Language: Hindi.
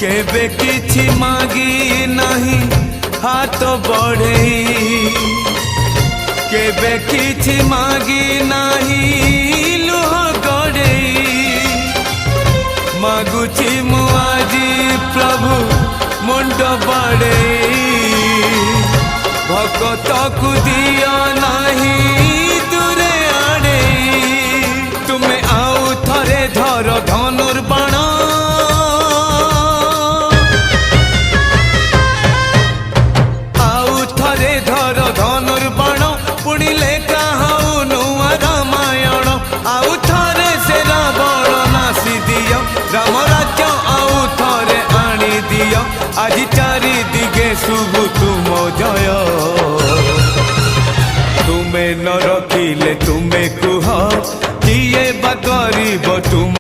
केबे किछि मागी नहीं हाथ बढ़े केबे किछि मागी नहीं लुह गड़े मागुची मु आजी प्रभु मुंड बड़े भगत को दिया नहीं दूरे आड़े तुम्हें आउ थरे धर धनुर्बाण आउ थरे धर धनुर्बाण पुणी लेखा हाउ नुआ रामायण आउ थरे से रावण नासी दियो राम राज्य आउ थरे आनी दियो आज चारि दिगे शुभ तुम जय तुम्हें न रखिले तुम्हें कुह किए बा गरीब तुम